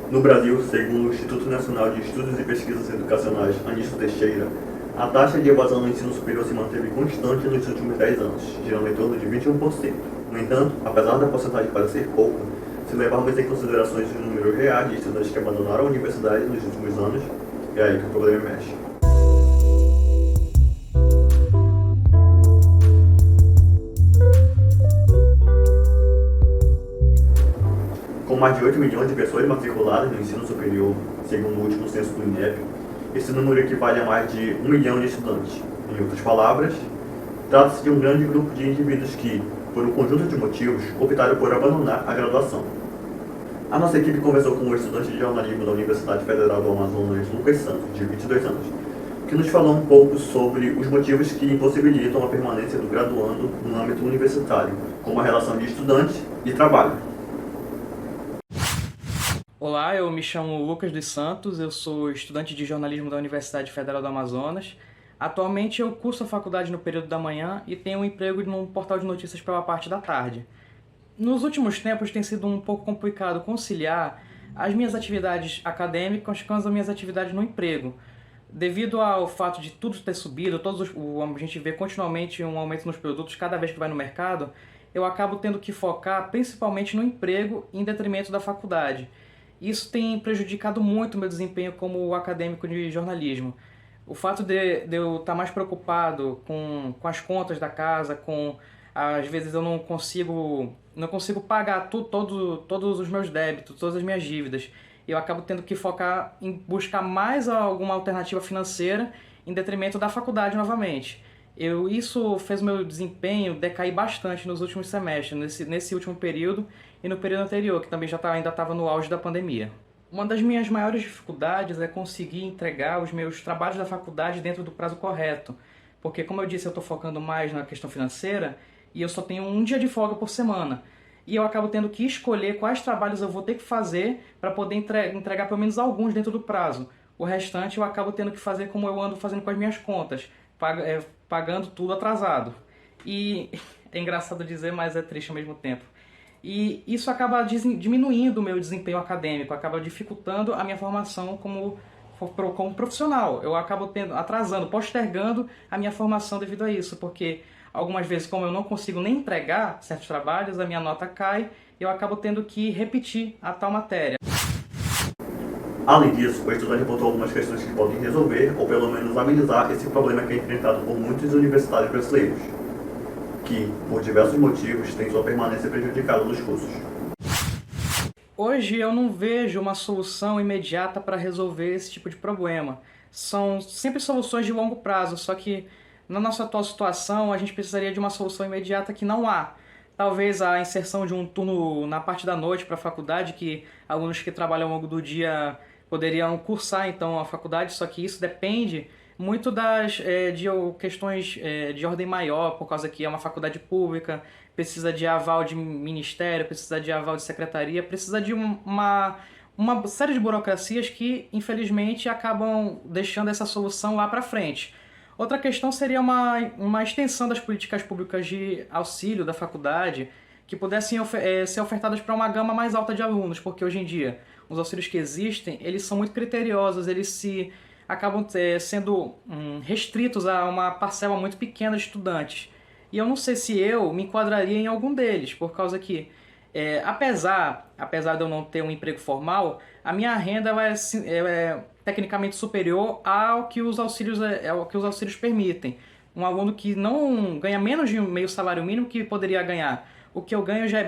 No Brasil, segundo o Instituto Nacional de Estudos e Pesquisas Educacionais Anísio Teixeira, a taxa de evasão no ensino superior se manteve constante nos últimos 10 anos, girando em torno de 21%. No entanto, apesar da porcentagem parecer pouca, se levarmos em consideração o número real de estudantes que abandonaram a universidade nos últimos anos, é aí que o problema mexe. Com mais de 8 milhões de pessoas matriculadas no ensino superior, segundo o último censo do INEP, esse número equivale a mais de 1 milhão de estudantes. Em outras palavras, trata-se de um grande grupo de indivíduos que, por um conjunto de motivos, optaram por abandonar a graduação. A nossa equipe conversou com o estudante de jornalismo da Universidade Federal do Amazonas, Lucas Santos, de 22 anos, que nos falou um pouco sobre os motivos que impossibilitam a permanência do graduando no âmbito universitário, como a relação de estudante e trabalho. Olá, eu me chamo Lucas dos Santos, eu sou estudante de jornalismo da Universidade Federal do Amazonas. Atualmente eu curso a faculdade no período da manhã e tenho um emprego num portal de notícias pela parte da tarde. Nos últimos tempos tem sido um pouco complicado conciliar as minhas atividades acadêmicas com as minhas atividades no emprego. Devido ao fato de tudo ter subido, a gente vê continuamente um aumento nos produtos cada vez que vai no mercado, eu acabo tendo que focar principalmente no emprego em detrimento da faculdade. Isso tem prejudicado muito o meu desempenho como acadêmico de jornalismo. O fato de eu estar mais preocupado com as contas da casa, às vezes eu não consigo pagar todos os meus débitos, todas as minhas dívidas. Eu acabo tendo que focar em buscar mais alguma alternativa financeira em detrimento da faculdade novamente. Isso fez o meu desempenho decair bastante nos últimos semestres, nesse último período e no período anterior, que também ainda estava no auge da pandemia. Uma das minhas maiores dificuldades é conseguir entregar os meus trabalhos da faculdade dentro do prazo correto, porque, como eu disse, eu estou focando mais na questão financeira e eu só tenho um dia de folga por semana. E eu acabo tendo que escolher quais trabalhos eu vou ter que fazer para poder entregar pelo menos alguns dentro do prazo. O restante eu acabo tendo que fazer como eu ando fazendo com as minhas contas, pagando tudo atrasado. E é engraçado dizer, mas é triste ao mesmo tempo. E isso acaba diminuindo o meu desempenho acadêmico, acaba dificultando a minha formação como profissional. Eu acabo postergando a minha formação devido a isso, porque algumas vezes, como eu não consigo nem entregar certos trabalhos, a minha nota cai e eu acabo tendo que repetir a tal matéria. Além disso, o estudante apontou algumas questões que podem resolver, ou pelo menos amenizar, esse problema que é enfrentado por muitos universitários brasileiros, que, por diversos motivos, têm sua permanência prejudicada nos cursos. Hoje eu não vejo uma solução imediata para resolver esse tipo de problema. São sempre soluções de longo prazo, só que na nossa atual situação a gente precisaria de uma solução imediata que não há. Talvez a inserção de um turno na parte da noite para a faculdade, que alunos que trabalham ao longo do dia poderiam cursar então a faculdade, só que isso depende muito de questões de ordem maior, por causa que é uma faculdade pública, precisa de aval de ministério, precisa de aval de secretaria, precisa de uma série de burocracias que, infelizmente, acabam deixando essa solução lá para frente. Outra questão seria uma extensão das políticas públicas de auxílio da faculdade, que pudessem ser ofertadas para uma gama mais alta de alunos, porque hoje em dia os auxílios que existem, eles são muito criteriosos, eles acabam sendo restritos a uma parcela muito pequena de estudantes. E eu não sei se eu me enquadraria em algum deles, por causa que, apesar de eu não ter um emprego formal, a minha renda é tecnicamente superior ao que os auxílios permitem. Um aluno que não ganha menos de meio salário mínimo que poderia ganhar, o que eu ganho já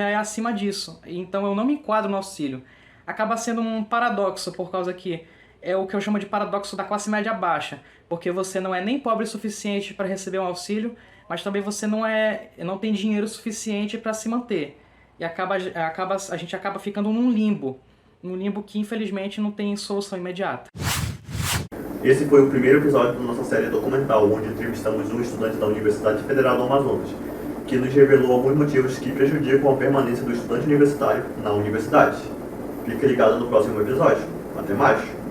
é acima disso. Então eu não me enquadro no auxílio. Acaba sendo um paradoxo, por causa que é o que eu chamo de paradoxo da classe média baixa, porque você não é nem pobre o suficiente para receber um auxílio, mas também você não tem dinheiro suficiente para se manter. E a gente acaba ficando num limbo que infelizmente não tem solução imediata. Esse foi o primeiro episódio da nossa série documental, onde entrevistamos um estudante da Universidade Federal do Amazonas, que nos revelou alguns motivos que prejudicam a permanência do estudante universitário na universidade. Fique ligado no próximo episódio. Até mais!